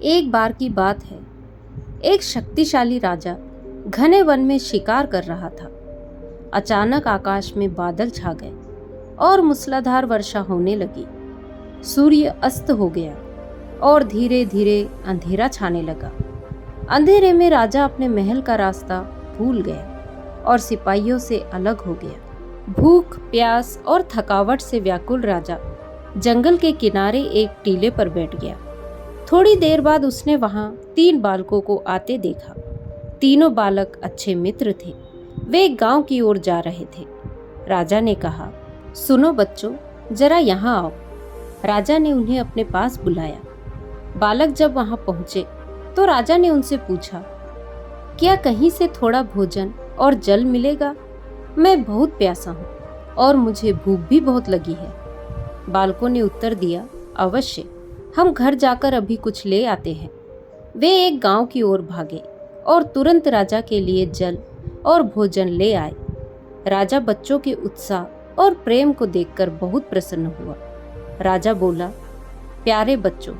एक बार की बात है। एक शक्तिशाली राजा घने वन में शिकार कर रहा था। अचानक आकाश में बादल छा गए और मूसलाधार वर्षा होने लगी। सूर्य अस्त हो गया और धीरे धीरे अंधेरा छाने लगा। अंधेरे में राजा अपने महल का रास्ता भूल गया और सिपाहियों से अलग हो गया। भूख, प्यास और थकावट से व्याकुल राजा जंगल के किनारे एक टीले पर बैठ गया। थोड़ी देर बाद उसने वहां 3 बालकों को आते देखा। तीनों बालक अच्छे मित्र थे। वे एक गांव की ओर जा रहे थे। राजा ने कहा, सुनो बच्चों, जरा यहाँ आओ। राजा ने उन्हें अपने पास बुलाया। बालक जब वहां पहुंचे तो राजा ने उनसे पूछा, क्या कहीं से थोड़ा भोजन और जल मिलेगा? मैं बहुत प्यासा हूँ और मुझे भूख भी बहुत लगी है। बालकों ने उत्तर दिया, अवश्य, हम घर जाकर अभी कुछ ले आते हैं। वे एक गांव की ओर भागे और तुरंत राजा के लिए जल और भोजन ले आए। राजा बच्चों के उत्साह और प्रेम को देखकर बहुत प्रसन्न हुआ। राजा बोला, प्यारे बच्चों,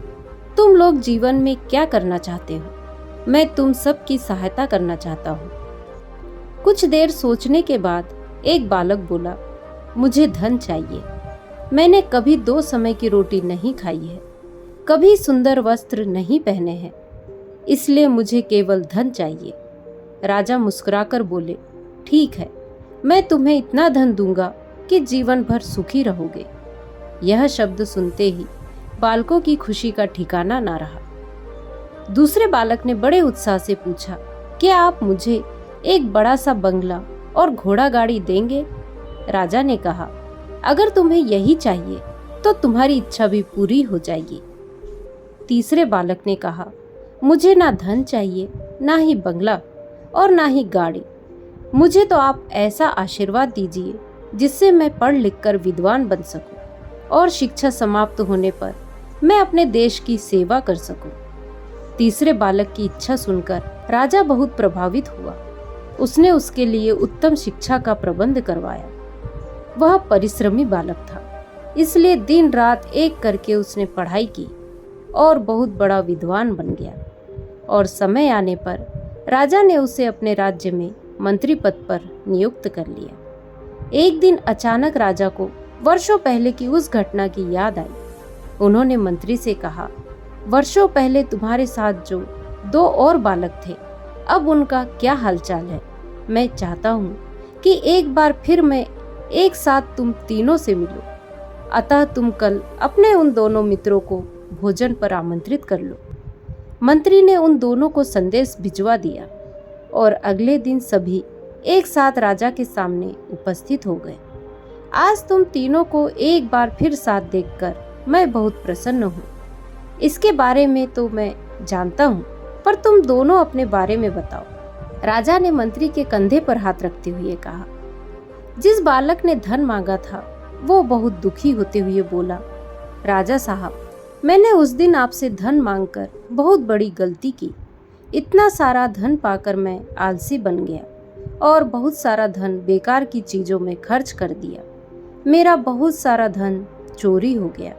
तुम लोग जीवन में क्या करना चाहते हो? मैं तुम सब की सहायता करना चाहता हूँ। कुछ देर सोचने के बाद एक बालक बोला, मुझे धन चाहिए। मैंने कभी 2 समय की रोटी नहीं खाई है, कभी सुंदर वस्त्र नहीं पहने हैं, इसलिए मुझे केवल धन चाहिए। राजा मुस्कुराकर बोले, ठीक है, मैं तुम्हें इतना धन दूंगा कि जीवन भर सुखी रहोगे। यह शब्द सुनते ही बालकों की खुशी का ठिकाना ना रहा। दूसरे बालक ने बड़े उत्साह से पूछा, क्या आप मुझे एक बड़ा सा बंगला और घोड़ा गाड़ी देंगे? राजा ने कहा, अगर तुम्हें यही चाहिए तो तुम्हारी इच्छा भी पूरी हो जाएगी। तीसरे बालक ने कहा, मुझे ना धन चाहिए, ना ही बंगला और ना ही गाड़ी। मुझे तो आप ऐसा आशीर्वाद दीजिए जिससे मैं पढ़ लिख कर विद्वान बन सकूं और शिक्षा समाप्त होने पर मैं अपने देश की सेवा कर सकूं। तीसरे बालक की इच्छा सुनकर राजा बहुत प्रभावित हुआ। उसने उसके लिए उत्तम शिक्षा का प्रबंध करवाया। वह परिश्रमी बालक था, इसलिए दिन रात एक करके उसने पढ़ाई की और बहुत बड़ा विद्वान बन गया। और समय आने पर राजा ने उसे अपने राज्य में मंत्री पद पर नियुक्त कर लिया। एक दिन अचानक राजा को वर्षों पहले की उस घटना की याद आई। उन्होंने मंत्री से कहा, वर्षों पहले तुम्हारे साथ जो 2 और बालक थे, अब उनका क्या हालचाल है? मैं चाहता हूँ कि एक बार फिर मैं एक साथ तुम तीनों से मिलो। अतः तुम कल अपने उन दोनों मित्रों को भोजन पर आमंत्रित कर लो। मंत्री ने उन दोनों को संदेश भिजवा दिया और अगले दिन सभी एक साथ राजा के सामने उपस्थित हो गए। आज तुम तीनों को एक बार फिर साथ देखकर मैं बहुत प्रसन्न हूँ। इसके बारे में तो मैं जानता हूँ, पर तुम दोनों अपने बारे में बताओ। राजा ने मंत्री के कंधे पर हाथ रखते हुए कहा। जिस बालक ने धन मांगा था वो बहुत दुखी होते हुए बोला, राजा साहब, मैंने उस दिन आपसे धन मांगकर बहुत बड़ी गलती की। इतना सारा धन पाकर मैं आलसी बन गया और बहुत सारा धन बेकार की चीज़ों में खर्च कर दिया। मेरा बहुत सारा धन चोरी हो गया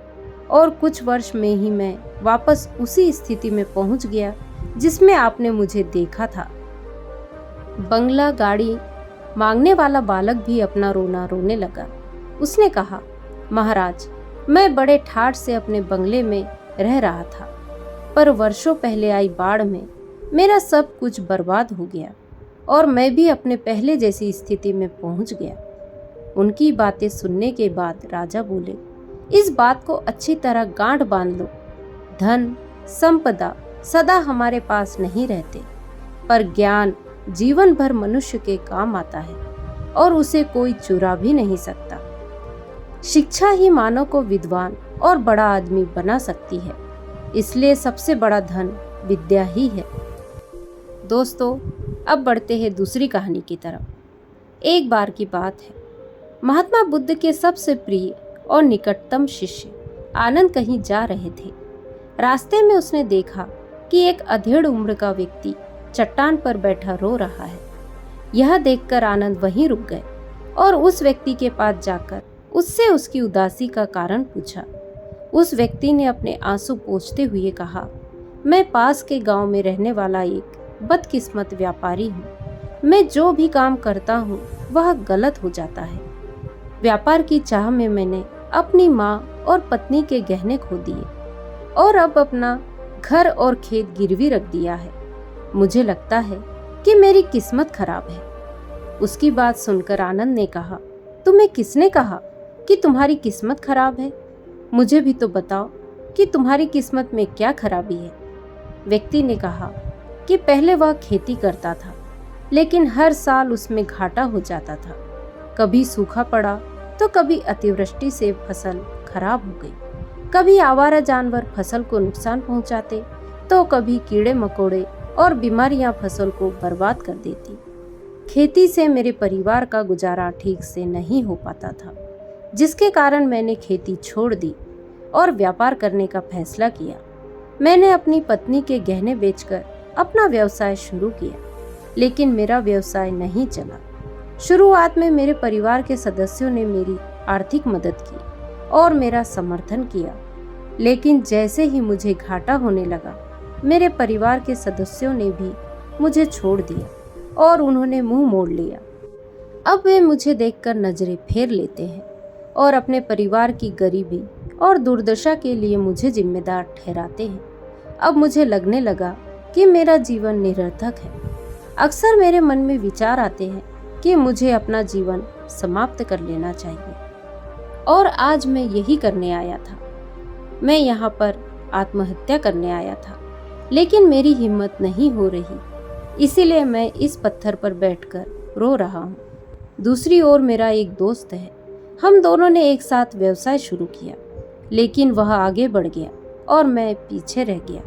और कुछ वर्ष में ही मैं वापस उसी स्थिति में पहुंच गया जिसमें आपने मुझे देखा था। बंगला, गाड़ी मांगने वाला बालक भी अपना रोना रोने लगा। उसने कहा, महाराज, मैं बड़े ठाठ से अपने बंगले में रह रहा था, पर वर्षों पहले आई बाढ़ में मेरा सब कुछ बर्बाद हो गया और मैं भी अपने पहले जैसी स्थिति में पहुंच गया। उनकी बातें सुनने के बाद राजा बोले, इस बात को अच्छी तरह गांठ बांध लो। धन, संपदा सदा हमारे पास नहीं रहते, पर ज्ञान जीवन भर मनुष्य के काम आता है और उसे कोई चुरा भी नहीं सकता। शिक्षा ही मानव को विद्वान और बड़ा आदमी बना सकती है, इसलिए सबसे बड़ा धन विद्या ही है। दोस्तों, अब बढ़ते हैं दूसरी कहानी की तरफ। एक बार की बात है, महात्मा बुद्ध के सबसे प्रिय और निकटतम शिष्य आनंद कहीं जा रहे थे। रास्ते में उसने देखा कि एक अधेड़ उम्र का व्यक्ति चट्टान पर बैठा रो रहा है। यह देखकर आनंद वहीं रुक गए और उस व्यक्ति के पास जाकर उससे उसकी उदासी का कारण पूछा। उस व्यक्ति ने अपने आंसू पोंछते हुए कहा, मैं पास के गांव में रहने वाला एक बदकिस्मत व्यापारी हूँ। मैं जो भी काम करता हूँ वह गलत हो जाता है। व्यापार की चाह में मैंने अपनी माँ और पत्नी के गहने खो दिए और अब अपना घर और खेत गिरवी रख दिया है। मुझे लगता है कि मेरी किस्मत खराब है। उसकी बात सुनकर आनंद ने कहा, तुम्हें किसने कहा कि तुम्हारी किस्मत खराब है? मुझे भी तो बताओ कि तुम्हारी किस्मत में क्या खराबी है। व्यक्ति ने कहा कि पहले वह खेती करता था, लेकिन हर साल उसमें घाटा हो जाता था। कभी सूखा पड़ा तो कभी अतिवृष्टि से फसल खराब हो गई। कभी आवारा जानवर फसल को नुकसान पहुंचाते तो कभी कीड़े मकोड़े और बीमारियां फसल को बर्बाद कर देती। खेती से मेरे परिवार का गुजारा ठीक से नहीं हो पाता था, जिसके कारण मैंने खेती छोड़ दी और व्यापार करने का फैसला किया। मैंने अपनी पत्नी के गहने बेचकर अपना व्यवसाय शुरू किया, लेकिन मेरा व्यवसाय नहीं चला। शुरुआत में मेरे परिवार के सदस्यों ने मेरी आर्थिक मदद की और मेरा समर्थन किया, लेकिन जैसे ही मुझे घाटा होने लगा, मेरे परिवार के सदस्यों ने भी मुझे छोड़ दिया और उन्होंने मुंह मोड़ लिया। अब वे मुझे देखकर नजरें फेर लेते हैं और अपने परिवार की गरीबी और दुर्दशा के लिए मुझे जिम्मेदार ठहराते हैं। अब मुझे लगने लगा कि मेरा जीवन निरर्थक है। अक्सर मेरे मन में विचार आते हैं कि मुझे अपना जीवन समाप्त कर लेना चाहिए, और आज मैं यही करने आया था। मैं यहाँ पर आत्महत्या करने आया था, लेकिन मेरी हिम्मत नहीं हो रही, इसीलिए मैं इस पत्थर पर बैठकर रो रहा हूँ। दूसरी ओर मेरा एक दोस्त है। हम दोनों ने एक साथ व्यवसाय शुरू किया, लेकिन वह आगे बढ़ गया और मैं पीछे रह गया।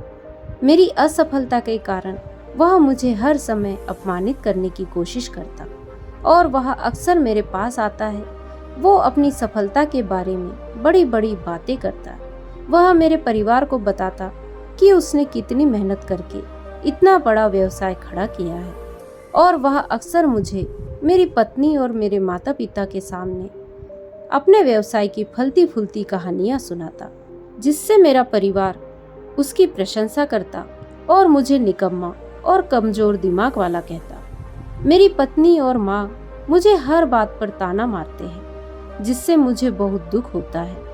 मेरी असफलता के कारण वह मुझे हर समय अपमानित करने की कोशिश करता और वह अक्सर मेरे पास आता है। वो अपनी सफलता के बारे में बड़ी बड़ी बातें करता है। वह मेरे परिवार को बताता कि उसने कितनी मेहनत करके इतना बड़ा व्यवसाय खड़ा किया है, और वह अक्सर मुझे, मेरी पत्नी और मेरे माता पिता के सामने अपने व्यवसाय की फलती फूलती कहानियां सुनाता, जिससे मेरा परिवार उसकी प्रशंसा करता और मुझे निकम्मा और कमजोर दिमाग वाला कहता। मेरी पत्नी और माँ मुझे हर बात पर ताना मारते हैं, जिससे मुझे बहुत दुख होता है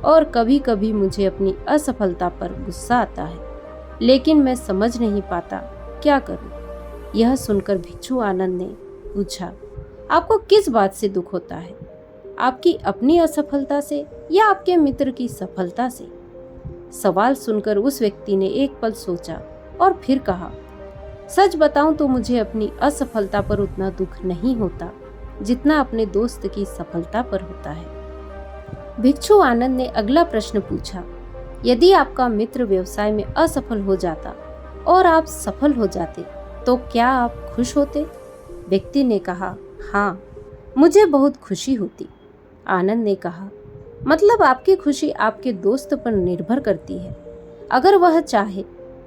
और कभी कभी मुझे अपनी असफलता पर गुस्सा आता है, लेकिन मैं समझ नहीं पाता क्या करूं। यह सुनकर भिक्षु आनंद ने पूछा, आपको किस बात से दुख होता है? आपकी अपनी असफलता से या आपके मित्र की सफलता से? सवाल सुनकर उस व्यक्ति ने एक पल सोचा और फिर कहा, सच बताऊं तो मुझे अपनी असफलता पर उतना दुख नहीं होता जितना अपने दोस्त की सफलता पर होता है। भिक्षु आनंद ने अगला प्रश्न पूछा, यदि आपका मित्र व्यवसाय में असफल हो जाता और आप सफल हो जाते तो क्या आप खुश होते? व्यक्ति ने कहा, हाँ, मुझे बहुत खुशी होती। आनंद ने कहा, मतलब आपकी खुशी आपके दोस्त पर निर्भर करती है। अगर वह चाहे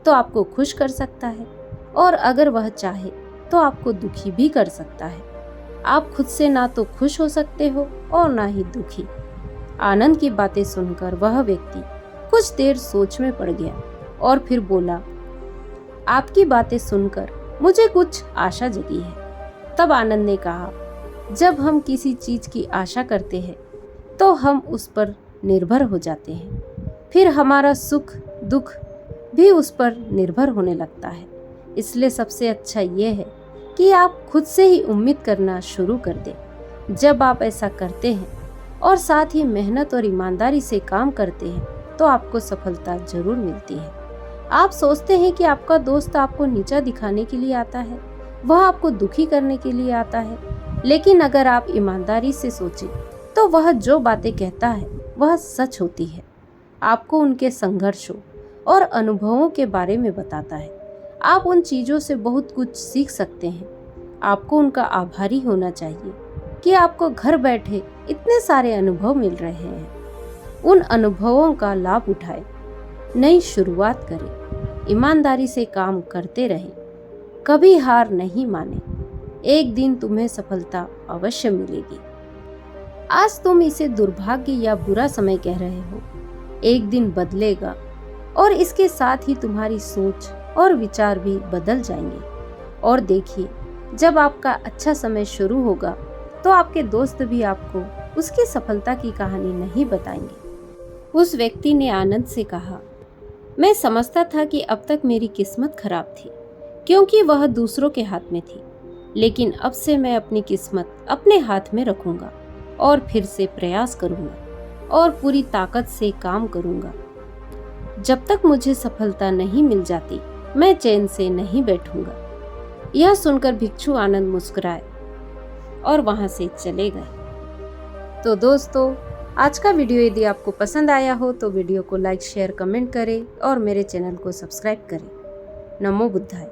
तो आपको खुश कर सकता है, और अगर वह चाहे तो आपको दुखी भी कर सकता है। आप खुद से ना तो खुश हो सकते हो और ना ही दुखी। आनंद की बातें सुनकर वह व्यक्ति कुछ देर सोच में पड़ गया और फिर बोला, आपकी बातें सुनकर मुझे कुछ आशा जगी है। तब आनंद ने कहा, जब हम किसी चीज की आशा करते हैं तो हम उस पर निर्भर हो जाते हैं, फिर हमारा सुख दुख भी उस पर निर्भर होने लगता है। इसलिए सबसे अच्छा ये है कि आप खुद से ही उम्मीद करना शुरू कर दें। जब आप ऐसा करते हैं और साथ ही मेहनत और ईमानदारी से काम करते हैं तो आपको सफलता जरूर मिलती है। आप सोचते हैं कि आपका दोस्त आपको नीचा दिखाने के लिए आता है, वह आपको दुखी करने के लिए आता है, लेकिन अगर आप ईमानदारी से सोचें तो वह जो बातें कहता है वह सच होती है। आपको उनके संघर्षों और अनुभवों के बारे में बताता है। आप उन चीज़ों से बहुत कुछ सीख सकते हैं। आपको उनका आभारी होना चाहिए कि आपको घर बैठे इतने सारे अनुभव मिल रहे हैं। उन अनुभवों का लाभ उठाएं, नई शुरुआत करें, ईमानदारी से काम करते रहें, कभी हार नहीं माने। एक दिन तुम्हें सफलता अवश्य मिलेगी। आज तुम इसे दुर्भाग्य या बुरा समय कह रहे हो, एक दिन बदलेगा और इसके साथ ही तुम्हारी सोच और विचार भी बदल जाएंगे। और देखिए, जब आपका अच्छा समय शुरू होगा तो आपके दोस्त भी आपको उसकी सफलता की कहानी नहीं बताएंगे। उस व्यक्ति ने आनंद से कहा, मैं समझता था कि अब तक मेरी किस्मत खराब थी क्योंकि वह दूसरों के हाथ में थी, लेकिन अब से मैं अपनी किस्मत अपने हाथ में रखूंगा और फिर से प्रयास करूंगा और पूरी ताकत से काम करूंगा। जब तक मुझे सफलता नहीं मिल जाती मैं चैन से नहीं बैठूंगा। यह सुनकर भिक्षु आनंद मुस्कुराए और वहां से चले गए। तो दोस्तों, आज का वीडियो यदि आपको पसंद आया हो तो वीडियो को लाइक, शेयर, कमेंट करें और मेरे चैनल को सब्सक्राइब करें। नमो बुद्धाय।